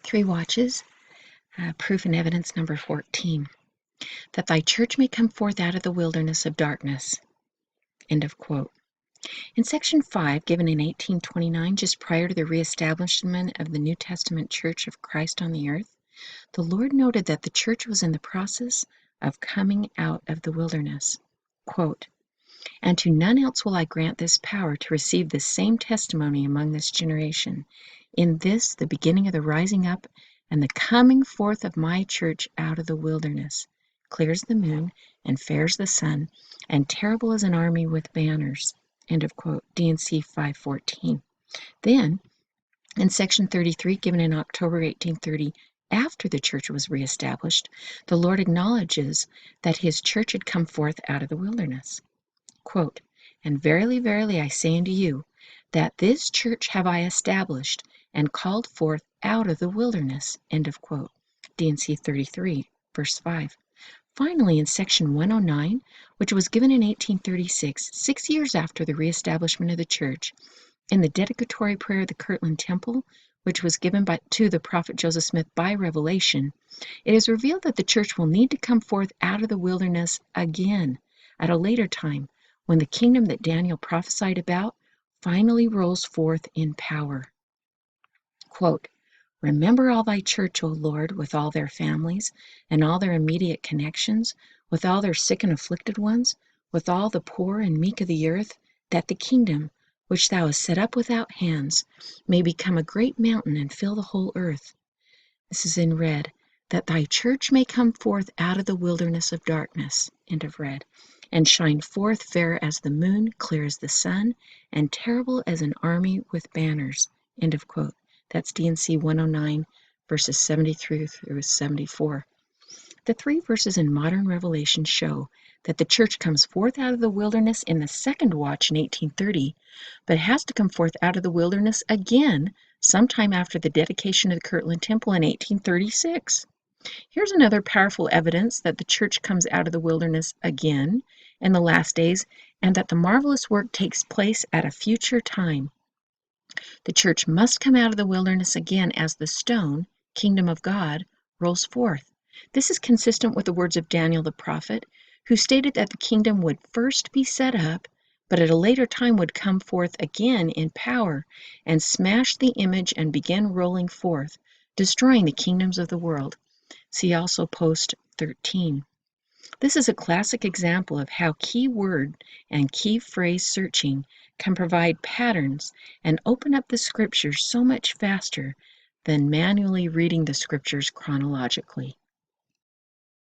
Three watches, proof and evidence number 14. That thy church may come forth out of the wilderness of darkness. End of quote. In section 5, given in 1829, just prior to the reestablishment of the New Testament Church of Christ on the earth, the Lord noted that the church was in the process of coming out of the wilderness. Quote, "And to none else will I grant this power to receive the same testimony among this generation. In this, the beginning of the rising up and the coming forth of my church out of the wilderness, clear as the moon and fair as the sun, and terrible as an army with banners." End of quote. D&C 514. Then, in section 33, given in October 1830, after the church was reestablished, the Lord acknowledges that his church had come forth out of the wilderness. Quote, "And verily, verily, I say unto you, that this church have I established and called forth out of the wilderness." End of quote. D&C 33, verse 5. Finally, in section 109, which was given in 1836, 6 years after the reestablishment of the church, in the dedicatory prayer of the Kirtland Temple, which was given to the prophet Joseph Smith by revelation, it is revealed that the church will need to come forth out of the wilderness again at a later time, when the kingdom that Daniel prophesied about finally rolls forth in power. Quote, "Remember all thy church, O Lord, with all their families, and all their immediate connections, with all their sick and afflicted ones, with all the poor and meek of the earth, that the kingdom, which thou hast set up without hands, may become a great mountain and fill the whole earth." This is in red. "That thy church may come forth out of the wilderness of darkness," end of red, "and shine forth fair as the moon, clear as the sun, and terrible as an army with banners." End of quote. That's D&C 109, verses 73 through 74. The three verses in modern Revelation show that the church comes forth out of the wilderness in the second watch in 1830, but has to come forth out of the wilderness again sometime after the dedication of the Kirtland Temple in 1836. Here's another powerful evidence that the church comes out of the wilderness again in the last days, and that the marvelous work takes place at a future time. The church must come out of the wilderness again as the stone, kingdom of God, rolls forth. This is consistent with the words of Daniel the prophet, who stated that the kingdom would first be set up, but at a later time would come forth again in power and smash the image and begin rolling forth, destroying the kingdoms of the world. See also post 13. This is a classic example of how key word and key phrase searching can provide patterns and open up the scriptures so much faster than manually reading the scriptures chronologically.